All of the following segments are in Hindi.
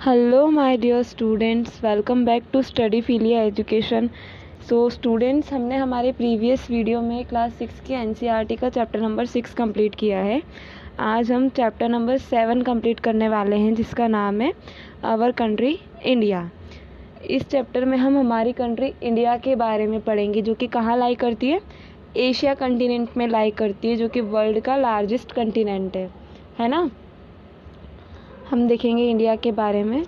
Hello my dear students, welcome back to Study Philia education. So students, हमने हमारे प्रीवियस वीडियो में क्लास 6 की एनसीईआरटी का चैप्टर नंबर 6 कंप्लीट किया है। आज हम चैप्टर नंबर 7 कंप्लीट करने वाले हैं, जिसका नाम है आवर कंट्री इंडिया। इस चैप्टर में हम हमारी कंट्री इंडिया के बारे में पढ़ेंगे, जो कि कहाँ लाई करती है, एशिया कंटिनेंट में लाई करती है, जो कि वर्ल्ड का लार्जेस्ट कंटिनेंट है ना। हम देखेंगे इंडिया के बारे में।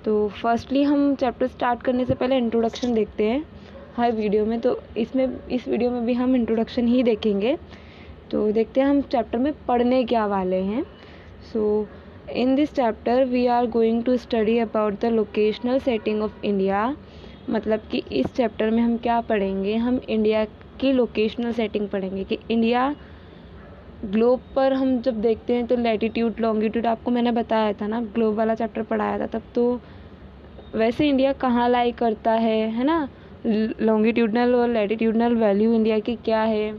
तो फर्स्टली हम चैप्टर स्टार्ट करने से पहले इंट्रोडक्शन देखते हैं हर वीडियो में, तो इस वीडियो में भी हम इंट्रोडक्शन ही देखेंगे। तो देखते हैं हम चैप्टर में पढ़ने क्या वाले हैं। So in this chapter we are going to study about the locational setting of India. मतलब कि इस चैप्टर में हम क्या पढ़ेंगे, हम इंडिया की लोकेशनल सेटिंग पढ़ेंगे कि इंडिया ग्लोब पर हम जब देखते हैं तो लैटिट्यूड लॉन्गिट्यूड, आपको मैंने बताया था ना, ग्लोब वाला चैप्टर पढ़ाया था तब। तो वैसे इंडिया कहाँ लाई करता है ना, लॉन्गिट्यूडनल और लैटिट्यूडनल वैल्यू इंडिया की क्या है,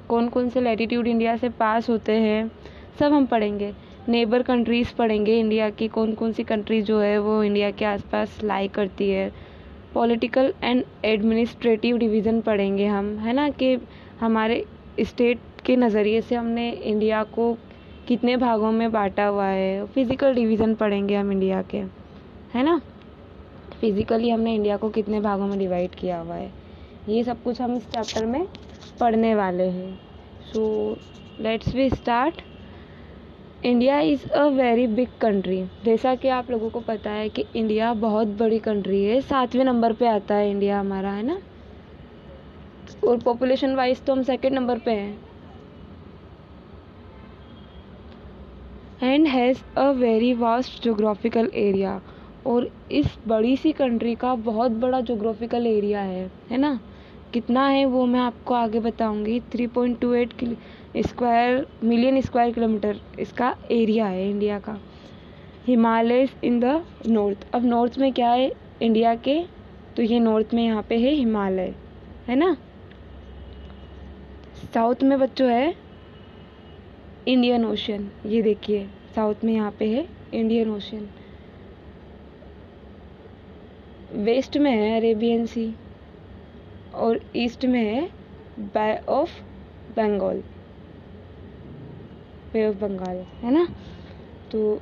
कौन कौन से लैटिट्यूड इंडिया से पास होते हैं, सब हम पढ़ेंगे। नेबर कंट्रीज़ पढ़ेंगे इंडिया की, कौन कौन सी कंट्री जो है वो इंडिया के आसपास लाई करती है। पॉलिटिकल एंड एडमिनिस्ट्रेटिव डिवीज़न पढ़ेंगे हम, है ना, कि हमारे स्टेट के नज़रिए से हमने इंडिया को कितने भागों में बांटा हुआ है। फिज़िकल डिवीज़न पढ़ेंगे हम इंडिया के, है ना, फिज़िकली हमने इंडिया को कितने भागों में डिवाइड किया हुआ है। ये सब कुछ हम इस चैप्टर में पढ़ने वाले हैं। So let's we start. India is a very big country. जैसा कि आप लोगों को पता है कि इंडिया बहुत बड़ी कंट्री है, 7वें नंबर पे आता है इंडिया हमारा, है ना, और पॉपुलेशन वाइज तो हम 2nd नंबर पे हैं। And has a very vast geographical area. और इस बड़ी सी कंट्री का बहुत बड़ा जोग्राफिकल एरिया है ना। कितना है वो मैं आपको आगे बताऊंगी। 3.28 मिलियन स्क्वायर किलोमीटर इसका एरिया है इंडिया का। Himalayas in the north. अब नॉर्थ में क्या है इंडिया के, तो ये नॉर्थ में यहाँ पे है हिमालय, है ना। साउथ में बच्चों है इंडियन ओशन। ये देखिए साउथ में यहाँ पे है इंडियन ओशन। वेस्ट में है अरेबियन सी और ईस्ट में है बे ऑफ बंगाल, है ना। तो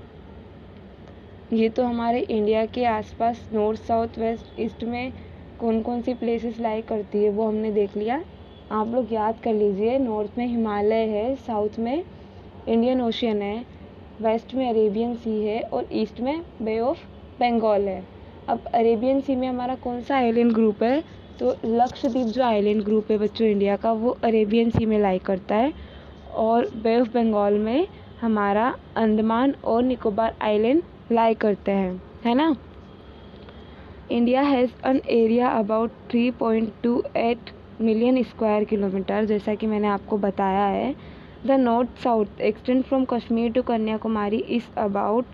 ये तो हमारे इंडिया के आसपास नॉर्थ साउथ वेस्ट ईस्ट में कौन कौन सी प्लेसेस लाई करती है वो हमने देख लिया। आप लोग याद कर लीजिए, नॉर्थ में हिमालय है, साउथ में इंडियन ओशियन है, वेस्ट में अरेबियन सी है और ईस्ट में बे ऑफ बंगाल है। अब अरेबियन सी में हमारा कौन सा आइलैंड ग्रुप है, तो लक्षद्वीप जो आइलैंड ग्रुप है बच्चों इंडिया का, वो अरेबियन सी में लाई करता है। और बे ऑफ बंगाल में हमारा अंडमान और निकोबार आइलैंड लाई करते हैं, है ना। India has an area about 3.28 million square kilometre, जैसा कि मैंने आपको बताया है। The north south extend from Kashmir to Kanyakumari is about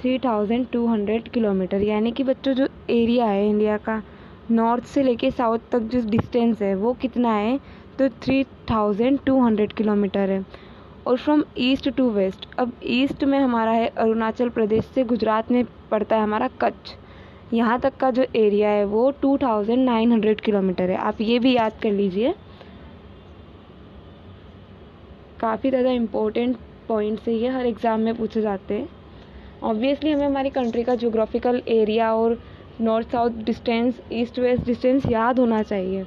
3200 kilometre. यानी कि बच्चों जो एरिया है इंडिया का नॉर्थ से लेके साउथ तक जो डिस्टेंस है वो कितना है, तो 3200 किलोमीटर है। और फ्रॉम ईस्ट टू वेस्ट, अब ईस्ट में हमारा है अरुणाचल प्रदेश से गुजरात में पड़ता है हमारा कच्छ, यहाँ तक का जो एरिया है वो 2900 किलोमीटर है। आप ये भी याद कर लीजिए, काफ़ी ज़्यादा इम्पोर्टेंट पॉइंट्स है ये, हर एग्ज़ाम में पूछे जाते हैं। ऑब्वियसली हमें हमारी कंट्री का ज्योग्राफिकल एरिया और north south distance, east west distance याद होना चाहिए।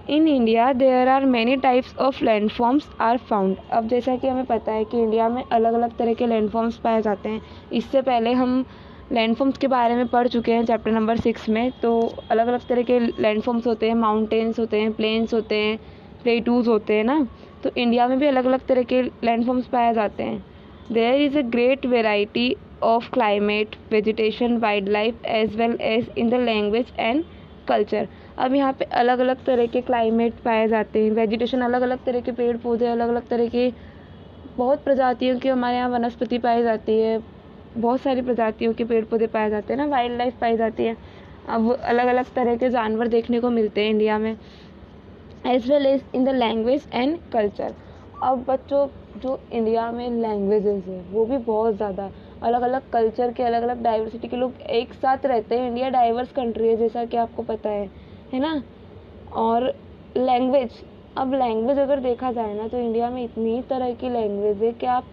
In India there are many types of landforms are found. अब जैसा कि हमें पता है कि इंडिया में अलग अलग तरह के लैंडफॉर्म्स पाए जाते हैं। इससे पहले हम लैंडफॉर्म्स के बारे में पढ़ चुके हैं चैप्टर नंबर 6 में। तो अलग अलग तरह के लैंडफॉर्म्स होते हैं, माउंटेन्स होते हैं, प्लेन्स होते हैं, प्लेटूज होते हैं ना। तो इंडिया में भी अलग अलग तरह के लैंडफॉर्म्स पाए जाते हैं। There is a great variety of climate, vegetation, wild life as well as in the language and culture. अब यहाँ पे अलग अलग तरह के क्लाइमेट पाए जाते हैं, वेजिटेशन, अलग अलग तरह के पेड़ पौधे, अलग अलग तरह के बहुत प्रजातियों की हमारे यहाँ वनस्पति पाई जाती है, बहुत सारी प्रजातियों के पेड़ पौधे पाए जाते हैं ना, वाइल्ड लाइफ पाई जाती है। अब अलग अलग तरह के जानवर देखने को मिलते हैं इंडिया में, as well as in the language and culture. अब बच्चों जो इंडिया में लैंग्वेजेस हैं वो भी बहुत ज़्यादा, अलग अलग कल्चर के, अलग अलग डाइवर्सिटी के लोग एक साथ रहते हैं। इंडिया डाइवर्स कंट्री है, जैसा कि आपको पता है ना। और लैंग्वेज, अब लैंग्वेज अगर देखा जाए ना, तो इंडिया में इतनी तरह की लैंग्वेज है कि आप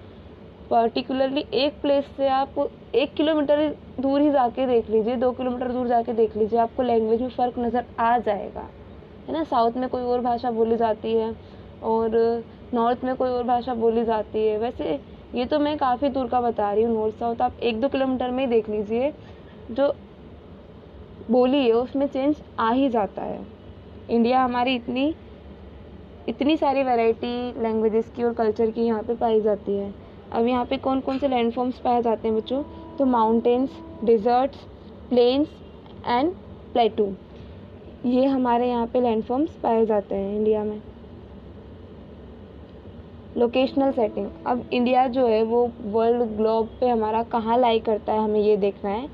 पर्टिकुलरली एक प्लेस से आप 1 किलोमीटर दूर ही जाके देख लीजिए, 2 किलोमीटर दूर जाके देख लीजिए, आपको लैंग्वेज में फ़र्क नज़र आ जाएगा, है ना। साउथ में कोई और भाषा बोली जाती है और नॉर्थ में कोई और भाषा बोली जाती है। वैसे ये तो मैं काफ़ी दूर का बता रही हूँ, नॉर्थ साउथ आप 1-2 किलोमीटर में ही देख लीजिए, जो बोली है उसमें चेंज आ ही जाता है। इंडिया हमारी इतनी सारी वैरायटी लैंग्वेजेस की और कल्चर की यहाँ पे पाई जाती है। अब यहाँ पे कौन कौन से लैंडफॉर्म्स पाए जाते हैं बच्चों, तो mountains, deserts, plains and plateau, ये हमारे यहाँ पे लैंडफॉर्म्स पाए जाते हैं इंडिया में। लोकेशनल सेटिंग, अब इंडिया जो है वो वर्ल्ड ग्लोब पे हमारा कहाँ लाई करता है, हमें ये देखना है।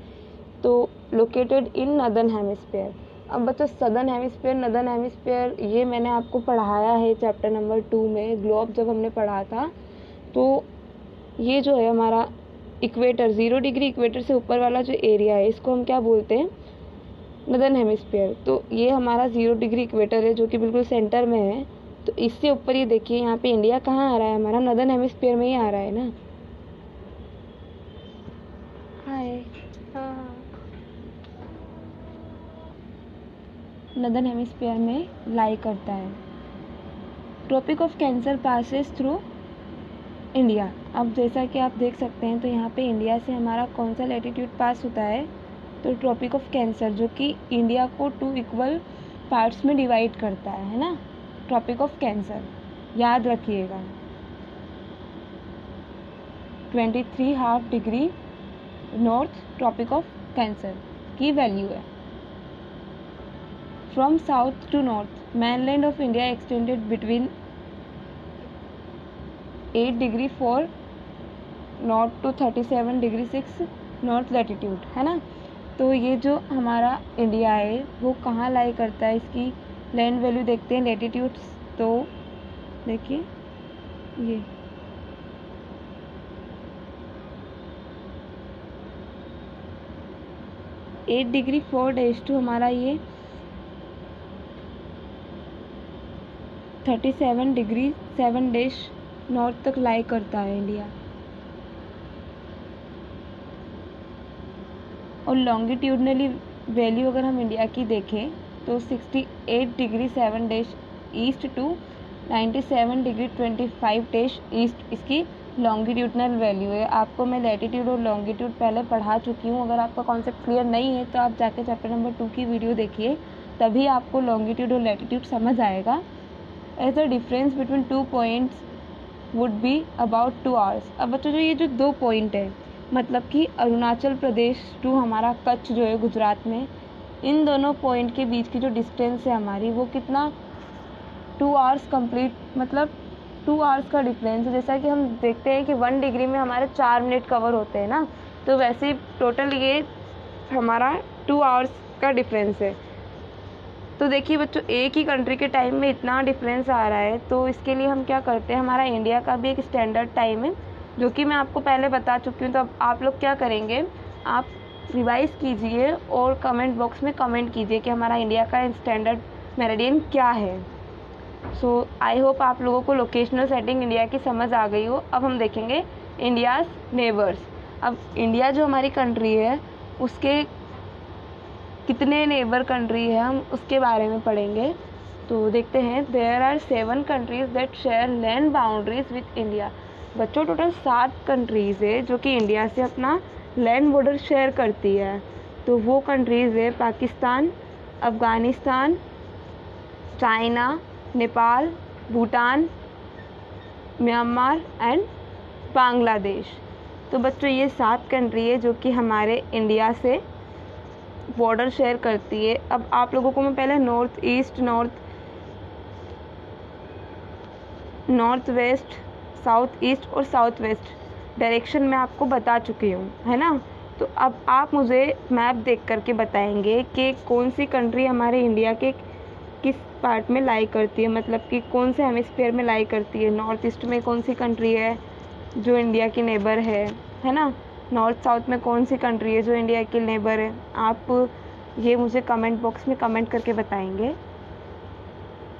तो लोकेटेड इन नदर्न हेमिस्फीयर। अब बच्चों सदर्न हेमिस्फीयर, नदर्न हेमिस्फीयर, ये मैंने आपको पढ़ाया है चैप्टर नंबर 2 में, ग्लोब जब हमने पढ़ा था। तो ये जो है हमारा इक्वेटर, 0 डिग्री इक्वेटर से ऊपर वाला जो एरिया है, इसको हम क्या बोलते हैं, नदर्न हेमिस्फीयर। तो ये हमारा 0 डिग्री इक्वेटर है, जो कि बिल्कुल सेंटर में है। तो इससे ऊपर ये देखिए, यहाँ पे इंडिया कहाँ आ रहा है, हमारा नदर्न हेमिस्फीयर में ही आ रहा है ना। हाय, हाँ, नदर्न हेमिस्फीयर में लाई करता है। Tropic of cancer passes through India. अब जैसा कि आप देख सकते हैं, तो यहाँ पे इंडिया से हमारा कौन सा लैटिट्यूड पास होता है, तो ट्रॉपिक ऑफ कैंसर, जो कि इंडिया को 2 इक्वल पार्ट्स में डिवाइड करता है ना। ट्रॉपिक ऑफ कैंसर याद रखिएगा, 23.5 degree north tropic of cancer की वैल्यू है। From south to north mainland of India extended between 8 degree 4 north to 37 degree 6 north latitude, है ना। तो ये जो हमारा इंडिया है वो कहाँ लाई करता है, इसकी लैंड वैल्यू देखते हैं, लैटिट्यूड्स। तो देखिए ये एट डिग्री 4' हमारा ये 37 डिग्री 7' नॉर्थ तक लाई करता है इंडिया। और लॉन्गिट्यूडनली वैल्यू अगर हम इंडिया की देखें तो 68 degree 7' east to 97 degree 25' east इसकी लॉन्गिट्यूडनल वैल्यू है। आपको मैं लैटिट्यूड और लॉन्गिट्यूड पहले पढ़ा चुकी हूँ। अगर आपका कॉन्सेप्ट क्लियर नहीं है तो आप जाके चैप्टर नंबर 2 की वीडियो देखिए, तभी आपको लॉन्गिट्यूड और लैटिट्यूड समझ आएगा। As the difference between 2 points would be about 2 hours. अब बच्चों जो ये जो 2 पॉइंट है, मतलब कि अरुणाचल प्रदेश टू हमारा कच्छ जो है गुजरात में, इन दोनों पॉइंट के बीच की जो डिस्टेंस है हमारी, वो कितना 2 आवर्स कंप्लीट, मतलब 2 आवर्स का डिफरेंस है। जैसा कि हम देखते हैं कि 1 डिग्री में हमारे 4 मिनट कवर होते हैं ना, तो वैसे ही टोटल ये हमारा 2 आवर्स का डिफरेंस है। तो देखिए बच्चों, एक ही कंट्री के टाइम में इतना डिफरेंस आ रहा है, तो इसके लिए हम क्या करते हैं, हमारा इंडिया का भी एक स्टैंडर्ड टाइम है जो कि मैं आपको पहले बता चुकी हूँ। तो अब आप लोग क्या करेंगे, आप रिवाइज कीजिए और कमेंट बॉक्स में कमेंट कीजिए कि हमारा इंडिया का स्टैंडर्ड मेरिडियन क्या है। सो आई होप आप लोगों को लोकेशनल सेटिंग इंडिया की समझ आ गई हो। अब हम देखेंगे इंडियाज़ नेबर्स। अब इंडिया जो हमारी कंट्री है उसके कितने नेबर कंट्री है, हम उसके बारे में पढ़ेंगे। तो देखते हैं, there are 7 countries that share land boundaries with India. बच्चों टोटल 7 कंट्रीज़ है जो कि इंडिया से अपना लैंड बॉर्डर शेयर करती है। तो वो कंट्रीज़ है Pakistan, Afghanistan, China, Nepal, Bhutan, Myanmar and Bangladesh. तो बच्चों ये 7 कंट्री है जो कि हमारे इंडिया से बॉर्डर शेयर करती है। अब आप लोगों को मैं पहले north east, north west, south east और साउथ वेस्ट डायरेक्शन में आपको बता चुकी हूँ, है ना। तो अब आप मुझे मैप देख करके बताएंगे कि कौन सी कंट्री हमारे इंडिया के किस पार्ट में लाई करती है, मतलब कि कौन से हेमिस्फीयर में लाई करती है। नॉर्थ ईस्ट में कौन सी कंट्री है जो इंडिया की नेबर है ना। नॉर्थ साउथ में कौन सी कंट्री है जो इंडिया के नेबर है, आप ये मुझे कमेंट बॉक्स में कमेंट करके बताएंगे।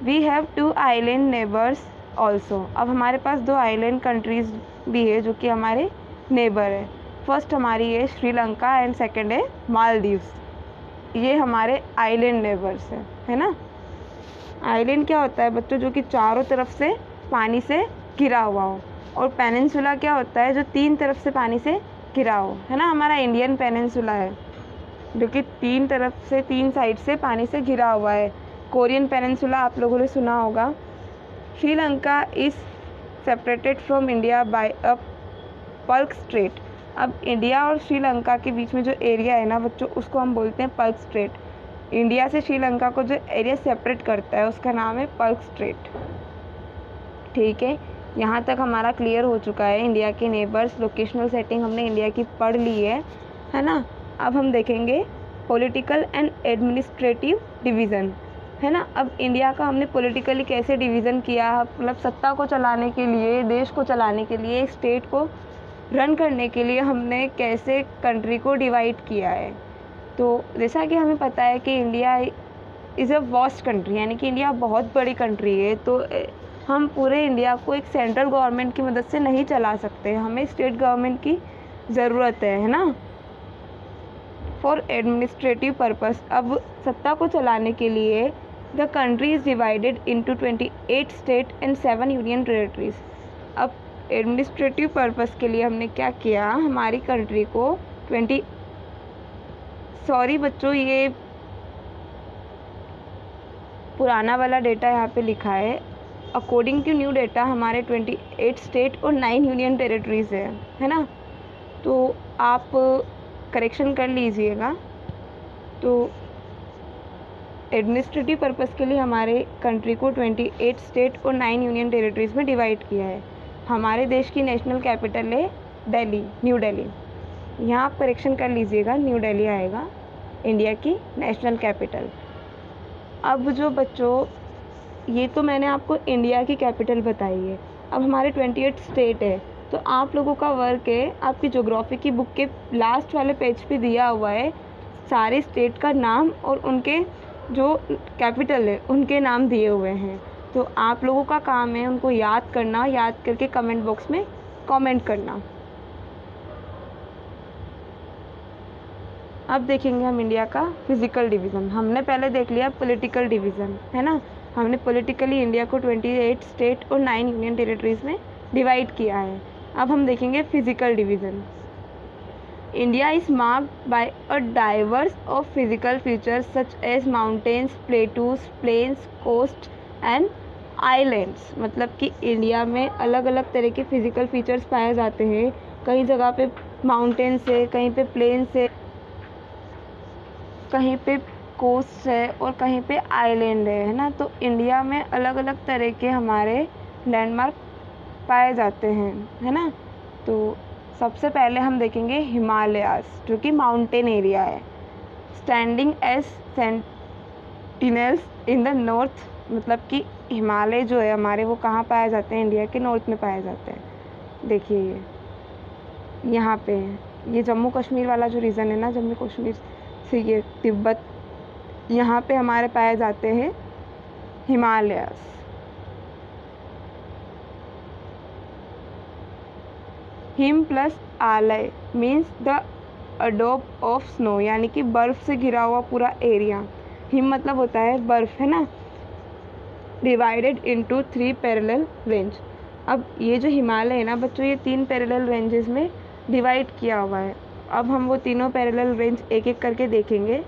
We have 2 island neighbours also. अब हमारे पास 2 आइलैंड कंट्रीज़ भी है जो कि हमारे नेबर है। फर्स्ट हमारी है श्रीलंका एंड सेकंड है मालदीव्स। ये हमारे आइलैंड नेबर्स है ना। आइलैंड क्या होता है बच्चों, जो कि चारों तरफ से पानी से घिरा हुआ हो, और पेनिनसुला क्या होता है जो 3 तरफ से पानी से घिरा हो, है ना। हमारा इंडियन पेनिनसुला है जो कि 3 तरफ से 3 साइड से पानी से घिरा हुआ है। कोरियन पेनिनसुला आप लोगों ने सुना होगा। Sri Lanka is separated from India by a Palk Strait. अब इंडिया और श्रीलंका के बीच में जो एरिया है ना बच्चों, उसको हम बोलते हैं पल्क स्ट्रेट। इंडिया से श्रीलंका को जो एरिया सेपरेट करता है उसका नाम है पल्क स्ट्रेट। ठीक है, यहाँ तक हमारा क्लियर हो चुका है। इंडिया के नेबर्स, लोकेशनल सेटिंग हमने इंडिया की पढ़ ली है ना। अब हम देखेंगे पॉलिटिकल एंड एडमिनिस्ट्रेटिव डिवीज़न, है ना। अब इंडिया का हमने पॉलिटिकली कैसे डिवीज़न किया, मतलब सत्ता को चलाने के लिए, देश को चलाने के लिए, स्टेट को रन करने के लिए हमने कैसे कंट्री को डिवाइड किया है। तो जैसा कि हमें पता है कि India is a vast country, यानी कि इंडिया बहुत बड़ी कंट्री है। तो हम पूरे इंडिया को एक सेंट्रल गवर्नमेंट की मदद से नहीं चला सकते, हमें स्टेट गवर्नमेंट की ज़रूरत है ना, फॉर एडमिनिस्ट्रेटिव पर्पस। अब सत्ता को चलाने के लिए the country is divided into 28 state and 7 union territories. अब एडमिनिस्ट्रेटिव पर्पस के लिए हमने क्या किया, हमारी कंट्री को बच्चों ये पुराना वाला डेटा यहाँ पे लिखा है। अकॉर्डिंग टू न्यू डेटा हमारे 28 स्टेट और 9 यूनियन टेरेटरीज है ना। तो आप करेक्शन कर लीजिएगा। तो एडमिनिस्ट्रेटिव पर्पस के लिए हमारे कंट्री को 28 स्टेट और 9 यूनियन टेरेटरीज में डिवाइड किया है। हमारे देश की नेशनल कैपिटल है दिल्ली, न्यू दिल्ली। यहाँ आप करेक्शन कर लीजिएगा, न्यू दिल्ली आएगा इंडिया की नेशनल कैपिटल। अब जो बच्चों, ये तो मैंने आपको इंडिया की कैपिटल बताई है। अब हमारे 28 स्टेट है, तो आप लोगों का वर्क है, आपकी ज्योग्राफी की बुक के लास्ट वाले पेज पे दिया हुआ है सारे स्टेट का नाम और उनके जो कैपिटल है उनके नाम दिए हुए हैं। तो आप लोगों का काम है उनको याद करना, याद करके कमेंट बॉक्स में कमेंट करना। अब देखेंगे हम इंडिया का फिजिकल डिवीज़न। हमने पहले देख लिया पॉलिटिकल डिवीज़न, है ना। हमने पॉलिटिकली इंडिया को 28 स्टेट और 9 यूनियन टेरेटरीज में डिवाइड किया है। अब हम देखेंगे physical division. India is marked by a diverse of physical features such as mountains, plateaus, plains, coast and islands. मतलब कि इंडिया में अलग अलग तरह के फिजिकल फीचर्स पाए जाते हैं। कई जगह पे माउंटेन्स है, कहीं पे प्लेन्स है, कहीं पे कोस्ट है और कहीं पे आइलैंड है ना। तो इंडिया में अलग अलग तरह के हमारे लैंडमार्क पाए जाते हैं, है ना। तो सबसे पहले हम देखेंगे हिमालयास, जो कि माउंटेन एरिया है। Standing as sentinels in the north, मतलब कि हिमालय जो है हमारे वो कहाँ पाए जाते हैं, इंडिया के नॉर्थ में पाए जाते हैं। देखिए ये यहाँ पे है, ये जम्मू कश्मीर वाला जो रीजन है ना, जम्मू कश्मीर से ये तिब्बत, यहाँ पे हमारे पाए जाते हैं हिमालयास। हिम प्लस आलय means the Adobe of snow, यानी कि बर्फ़ से घिरा हुआ पूरा एरिया। हिम मतलब होता है बर्फ़, है ना। Divided into 3 parallel range. अब ये जो हिमालय है ना बच्चों, ये 3 पैरेलल रेंजेस में डिवाइड किया हुआ है। अब हम वो तीनों पैरेलल रेंज एक एक करके देखेंगे।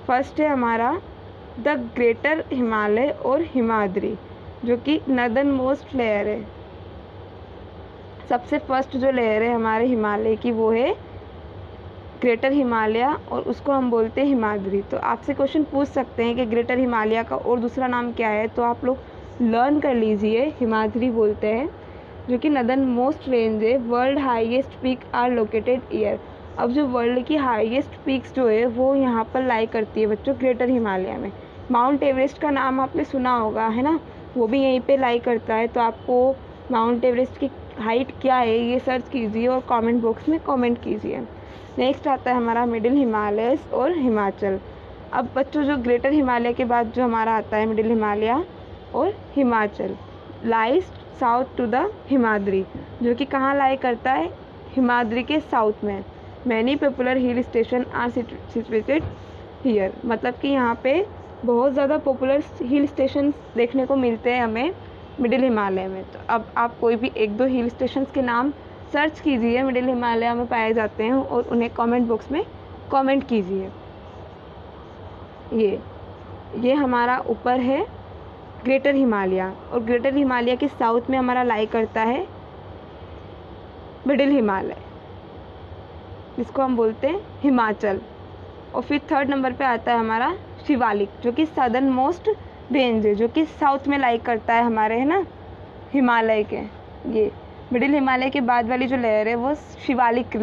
फर्स्ट है हमारा द ग्रेटर हिमालय और हिमाद्री, जो कि नदर्न मोस्ट लेयर है। सबसे फर्स्ट जो लेयर है हमारे हिमालय की वो है ग्रेटर हिमालय और उसको हम बोलते हैं हिमाद्री। तो आपसे क्वेश्चन पूछ सकते हैं कि ग्रेटर हिमालय का और दूसरा नाम क्या है, तो आप लोग लर्न कर लीजिए। हिमाद्री बोलते हैं, जो कि नदर्न मोस्ट रेंज है। World highest peak are located here. अब जो वर्ल्ड की हाईएस्ट पीक्स जो है वो यहाँ पर लाई करती है बच्चों ग्रेटर हिमालय में। माउंट एवरेस्ट का नाम आपने सुना होगा, है ना, वो भी यहीं पे लाई करता है। तो आपको माउंट एवरेस्ट की हाइट क्या है ये सर्च कीजिए और कमेंट बॉक्स में कमेंट कीजिए। नेक्स्ट आता है हमारा मिडिल हिमालयस और हिमाचल। अब बच्चों जो ग्रेटर हिमालय के बाद जो हमारा आता है मिडिल हिमालय और Himachal, lies south to the Himadri, जो कि कहाँ लाई करता है, हिमाद्री के साउथ में। Many popular hill station are situated here, मतलब कि यहाँ पे बहुत ज़्यादा पॉपुलर हिल स्टेशन देखने को मिलते हैं हमें मिडिल हिमालय में। तो अब आप कोई भी एक दो हिल स्टेशंस के नाम सर्च कीजिए मिडिल हिमालय में पाए जाते हैं और उन्हें कमेंट बॉक्स में कमेंट कीजिए। ये हमारा ऊपर है ग्रेटर हिमालय, और ग्रेटर हिमालय के साउथ में हमारा लाई करता है मिडिल हिमालय, जिसको हम बोलते हैं हिमाचल। और फिर थर्ड नंबर पे आता है हमारा शिवालिक, जो कि सदर्न मोस्ट रेंज है, जो कि साउथ में लाई करता है हमारे, है ना, हिमालय के। ये मिडिल हिमालय के बाद वाली जो लेयर है वो शिवालिक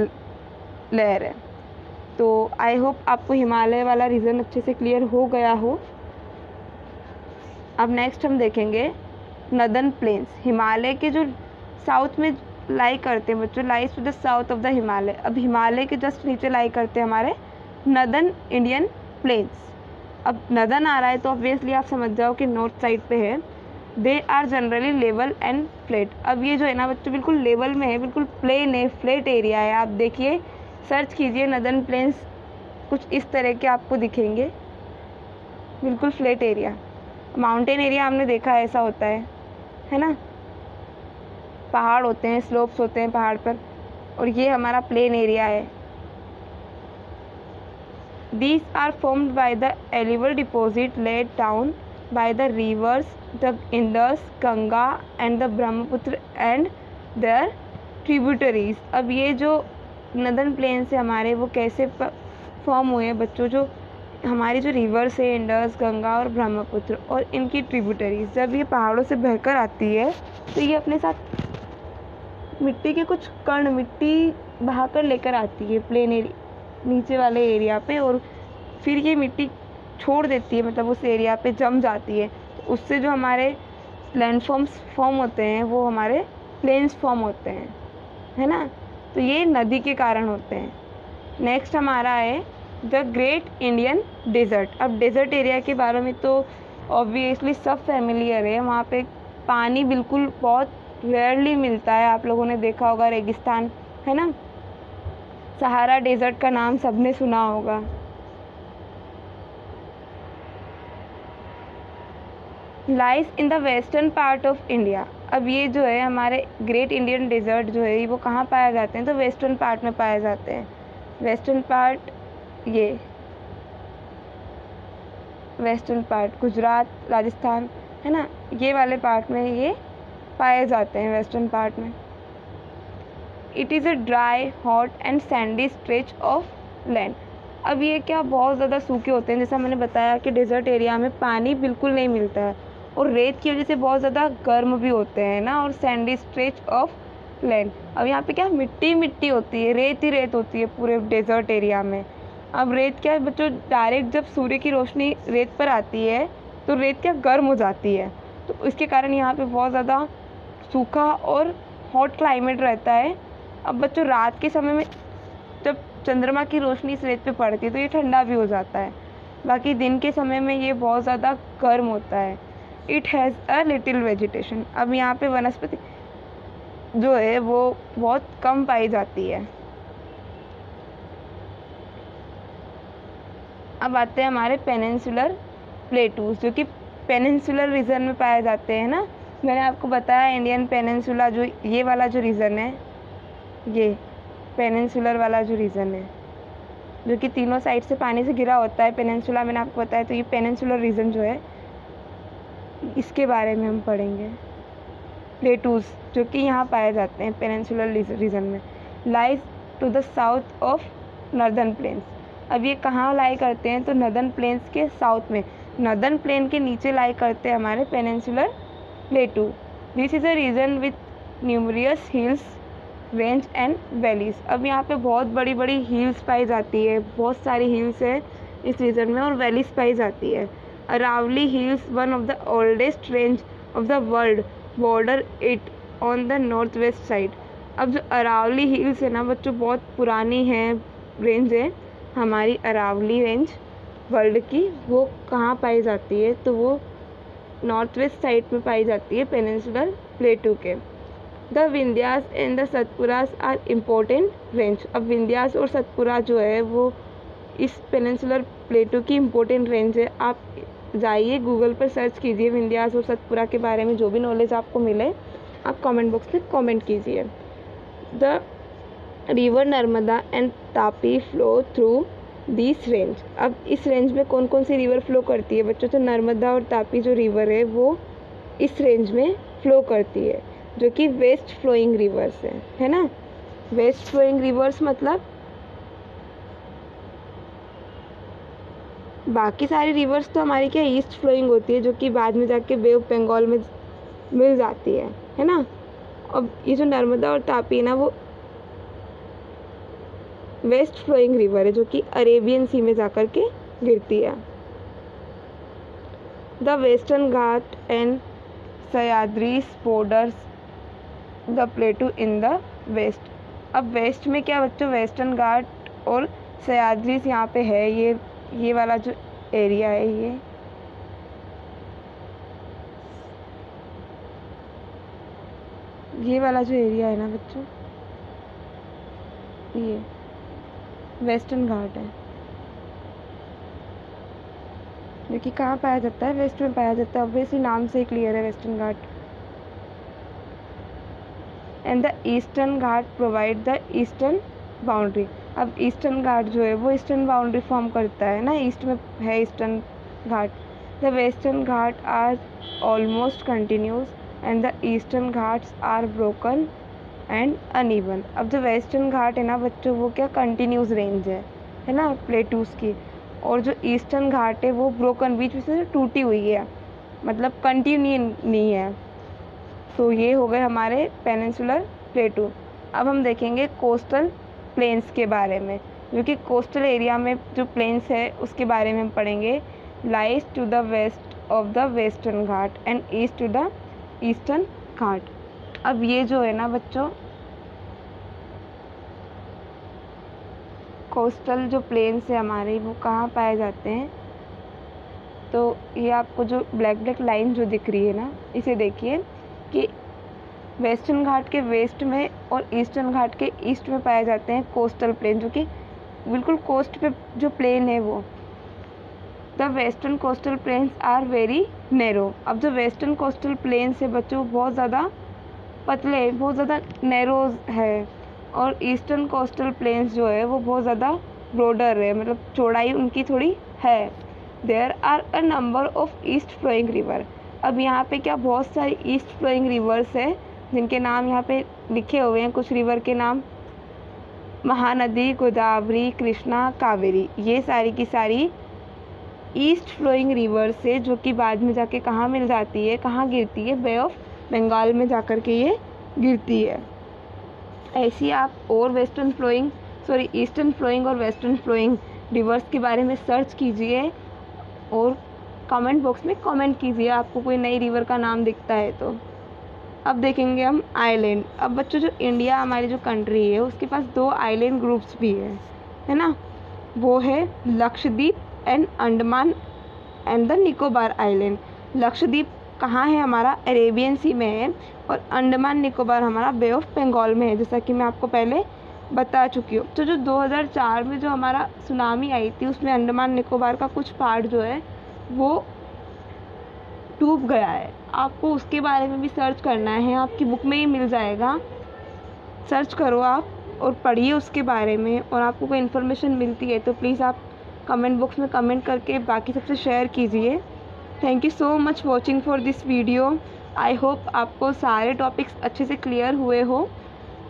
लेयर है। तो आई होप आपको हिमालय वाला रीज़न अच्छे से क्लियर हो गया हो। अब नेक्स्ट हम देखेंगे नदर्न प्लेन्स, हिमालय के जो साउथ में लाई करते हैं बच्चों, lies to the south of the Himalaya. अब हिमालय के जस्ट नीचे लाई करते हैं हमारे नदर्न इंडियन प्लेन्स। अब नदर्न आ रहा है तो ऑब्वियसली आप समझ जाओ कि नॉर्थ साइड पे है। They are generally level and flat. अब ये जो है ना बच्चों बिल्कुल लेवल में है, बिल्कुल प्लेन है, फ्लैट एरिया है। आप देखिए, सर्च कीजिए नदर्न प्लेन्स, कुछ इस तरह के आपको दिखेंगे, बिल्कुल फ्लैट एरिया। माउंटेन एरिया हमने देखा है ऐसा होता है ना, पहाड़ होते हैं, स्लोप्स होते हैं पहाड़ पर, और ये हमारा प्लेन एरिया है। These are formed by the alluvial deposit laid down by the rivers, the Indus, Ganga and the Brahmaputra and their tributaries। अब ये जो नदर्न प्लेन से हमारे वो कैसे फॉर्म हुए हैं बच्चों, जो हमारी जो रिवर्स है इंडस, गंगा और ब्रह्मपुत्र और इनकी ट्रिब्यूटरीज, जब ये पहाड़ों से बहकर आती है तो ये अपने साथ मिट्टी के कुछ कण, मिट्टी बहाकर लेकर आती है प्लेन एरिया नीचे वाले एरिया पे, और फिर ये मिट्टी छोड़ देती है, मतलब उस एरिया पे जम जाती है। तो उससे जो हमारे लैंडफॉर्म्स फॉर्म होते हैं वो हमारे प्लेन्स फॉर्म होते हैं, है ना। तो ये नदी के कारण होते हैं। नेक्स्ट हमारा है द ग्रेट इंडियन डेजर्ट। अब डेजर्ट एरिया के बारे में तो ऑब्वियसली सब फैमिलियर है। वहाँ पे पानी बिल्कुल बहुत रेयरली मिलता है, आप लोगों ने देखा होगा, रेगिस्तान, है ना। सहारा डेजर्ट का नाम सबने सुना होगा। Lies in the western part of India. अब ये जो है हमारे ग्रेट इंडियन डेजर्ट जो है वो कहाँ पाए जाते हैं, तो वेस्टर्न पार्ट में पाए जाते हैं। वेस्टर्न पार्ट, ये वेस्टर्न पार्ट गुजरात, राजस्थान, है ना, ये वाले पार्ट में ये पाए जाते हैं, वेस्टर्न पार्ट में। It is a dry, hot and Sandy stretch of land. अब ये क्या बहुत ज़्यादा सूखे होते हैं, जैसा मैंने बताया कि डेजर्ट एरिया में पानी बिल्कुल नहीं मिलता है, और रेत की वजह से बहुत ज़्यादा गर्म भी होते हैं ना, और सैंडी स्ट्रेच ऑफ लैंड। अब यहाँ पे क्या मिट्टी मिट्टी होती है, रेत ही रेत होती है पूरे डेजर्ट एरिया में। अब रेत क्या है बच्चों, डायरेक्ट जब सूर्य की रोशनी रेत पर आती है तो रेत क्या गर्म हो जाती है, तो इसके कारण यहाँ पे बहुत ज़्यादा सूखा और हॉट क्लाइमेट रहता है। अब बच्चों रात के समय में जब चंद्रमा की रोशनी इस रेत पे पड़ती है तो ये ठंडा भी हो जाता है, बाकी दिन के समय में ये बहुत ज़्यादा गर्म होता है। It has a little vegetation. अब यहाँ पे वनस्पति जो है वो बहुत कम पाई जाती है। अब आते हैं हमारे पेनिनसुलर प्लेटूज, जो कि पेनिनसुलर रीजन में पाए जाते हैं ना। मैंने आपको बताया इंडियन पेनिनसुला, जो ये वाला जो रीजन है, ये पेनिनसुलर वाला जो रीजन है, जो कि तीनों साइड से पानी से घिरा होता है, पेनिनसुला मैंने आपको बताया। तो ये पेनिनसुलर रीजन जो है इसके बारे में हम पढ़ेंगे। प्लेटूज जो कि यहाँ पाए जाते हैं पेनिनसुलर रीजन में, lies to the south of northern plains. अब ये कहाँ लाई करते हैं, तो नॉर्दर्न प्लेन्स के साउथ में, नॉर्दर्न प्लेन के नीचे लाई करते हैं हमारे peninsular plateau. This is a region with numerous hills, range and valleys. अब यहाँ पे बहुत बड़ी बड़ी हिल्स पाई जाती है, बहुत सारी हिल्स है इस रीजन में, और वैलीज पाई जाती है। Aravalli hills, one of the oldest range of the world, border it on the north west side. अब जो अरावली हिल्स है ना बच्चों, बहुत पुरानी है रेंज है हमारी अरावली रेंज वर्ल्ड की। वो कहाँ पाई जाती है, तो वो नॉर्थ वेस्ट साइड में पाई जाती है पेनिनसुलर प्लेटू के। The Vindhyas and the Satpuras are important range. अब विंध्यास और सतपुरा जो है वो इस पेनिनसुलर प्लेटू की इम्पोर्टेंट रेंज है। आप जाइए गूगल पर सर्च कीजिए विंध्यास और सतपुरा के बारे में, जो भी नॉलेज आपको मिले आप कमेंट बॉक्स में कमेंट कीजिए। The river Narmada and Tapi flow through this range. अब इस रेंज में कौन कौन सी रिवर फ्लो करती है बच्चों, तो नर्मदा और तापी जो रिवर है वो इस रेंज में फ्लो करती है, जो कि वेस्ट फ्लोइंग रिवर्स है ना। वेस्ट फ्लोइंग रिवर्स मतलब बाकी सारी रिवर्स तो हमारी क्या ईस्ट फ्लोइंग होती है, जो कि बाद में जाके बे ऑफ बंगाल में मिल जाती है ना। अब ये जो नर्मदा और तापी है ना वो वेस्ट फ्लोइंग रिवर है, जो कि अरेबियन सी में जाकर के गिरती है। The western Ghat and Sahyadri borders the plateau in the west. अब वेस्ट में क्या बच्चों, वेस्टर्न घाट और सह्याद्री यहाँ पे है। ये वाला जो एरिया है ये वाला जो एरिया है ना बच्चों, ये वेस्टर्न घाट है, जो कि कहाँ पाया जाता है, वेस्ट में पाया जाता है। ऑब्वियसली नाम से ही क्लियर है western Ghat. And the eastern Ghat provide the eastern boundary. अब ईस्टर्न घाट जो है वो ईस्टर्न बाउंड्री फॉर्म करता है ना, ईस्ट में है eastern Ghat. The western Ghat are almost continuous and the eastern Ghats are broken and uneven. अब जो वेस्टर्न घाट है ना बच्चों वो क्या कंटिन्यूस रेंज है ना प्लेटूस की, और जो ईस्टर्न घाट है वो ब्रोकन, बीच में से टूटी हुई है, मतलब कंटिन्यू नहीं है। तो ये हो गए हमारे पेनिनसुलर प्लेटू। अब हम देखेंगे कोस्टल प्लेन्स के बारे में, जो कि कोस्टल एरिया में जो प्लेन्स है उसके बारे में हम पढ़ेंगे। Lies to the west of the western Ghat and east to the eastern Ghat. अब ये जो है ना बच्चों कोस्टल जो प्लेन्स है हमारे वो कहाँ पाए जाते हैं, तो ये आपको जो ब्लैक लाइन जो दिख रही है ना, इसे देखिए कि वेस्टर्न घाट के वेस्ट में और ईस्टर्न घाट के ईस्ट में पाए जाते हैं कोस्टल प्लेन, जो कि बिल्कुल कोस्ट पे जो प्लेन है वो। The western coastal plains are very narrow. अब जो वेस्टर्न कोस्टल प्लेन्स है बच्चों बहुत ज़्यादा पतले, बहुत ज़्यादा नैरो है, और ईस्टर्न कोस्टल प्लेन्स जो है वो बहुत ज़्यादा ब्रॉडर है, मतलब चौड़ाई उनकी थोड़ी है। There are a number of east flowing river. अब यहाँ पे क्या बहुत सारी ईस्ट फ्लोइंग रिवर्स है जिनके नाम यहाँ पे लिखे हुए हैं। कुछ रिवर के नाम महानदी, गोदावरी, कृष्णा, कावेरी, ये सारी की सारी ईस्ट फ्लोइंग रिवर्स है, जो कि बाद में जाके कहाँ मिल जाती है, कहाँ गिरती है, बे ऑफ बंगाल में जाकर के ये गिरती है। ऐसी आप और ईस्टर्न फ्लोइंग और वेस्टर्न फ्लोइंग रिवर्स के बारे में सर्च कीजिए और कमेंट बॉक्स में कमेंट कीजिए आपको कोई नई रिवर का नाम दिखता है तो। अब देखेंगे हम आइलैंड। अब बच्चों जो इंडिया हमारी जो कंट्री है उसके पास 2 आइलैंड ग्रुप्स भी है ना, वो है Lakshadweep and Andaman and the Nicobar island. Lakshadweep कहाँ है हमारा, अरेबियन सी में है, और अंडमान निकोबार हमारा बे ऑफ बंगाल में है, जैसा कि मैं आपको पहले बता चुकी हूँ। तो जो 2004 में जो हमारा सुनामी आई थी उसमें अंडमान निकोबार का कुछ पार्ट जो है वो डूब गया है। आपको उसके बारे में भी सर्च करना है, आपकी बुक में ही मिल जाएगा, सर्च करो आप और पढ़िए उसके बारे में, और आपको कोई इन्फॉर्मेशन मिलती है तो प्लीज़ आप कमेंट बॉक्स में कमेंट करके बाकी सबसे शेयर कीजिए। Thank you so much watching for this video. I hope आपको सारे टॉपिक्स अच्छे से क्लियर हुए हो।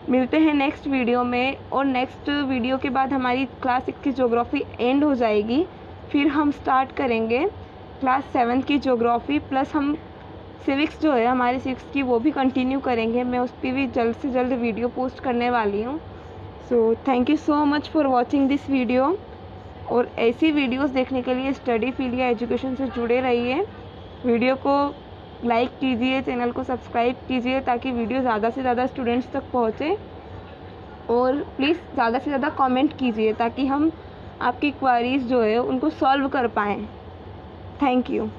मिलते हैं नेक्स्ट वीडियो में, और नेक्स्ट वीडियो के बाद हमारी क्लास 6 की ज्योग्राफी एंड हो जाएगी। फिर हम स्टार्ट करेंगे क्लास 7 की ज्योग्राफी, प्लस हम सिविक्स जो है हमारी 6 की वो भी कंटिन्यू करेंगे। मैं उस पर भी जल्द से जल्द वीडियो पोस्ट करने वाली हूँ। So thank you so much for watching this video, और ऐसी वीडियोस देखने के लिए स्टडी फीलिया एजुकेशन से जुड़े रहिए। वीडियो को लाइक कीजिए, चैनल को सब्सक्राइब कीजिए ताकि वीडियो ज़्यादा से ज़्यादा स्टूडेंट्स तक पहुँचे। और प्लीज़ ज़्यादा से ज़्यादा कमेंट कीजिए ताकि हम आपकी क्वेरीज़ जो है उनको सॉल्व कर पाएँ। Thank you.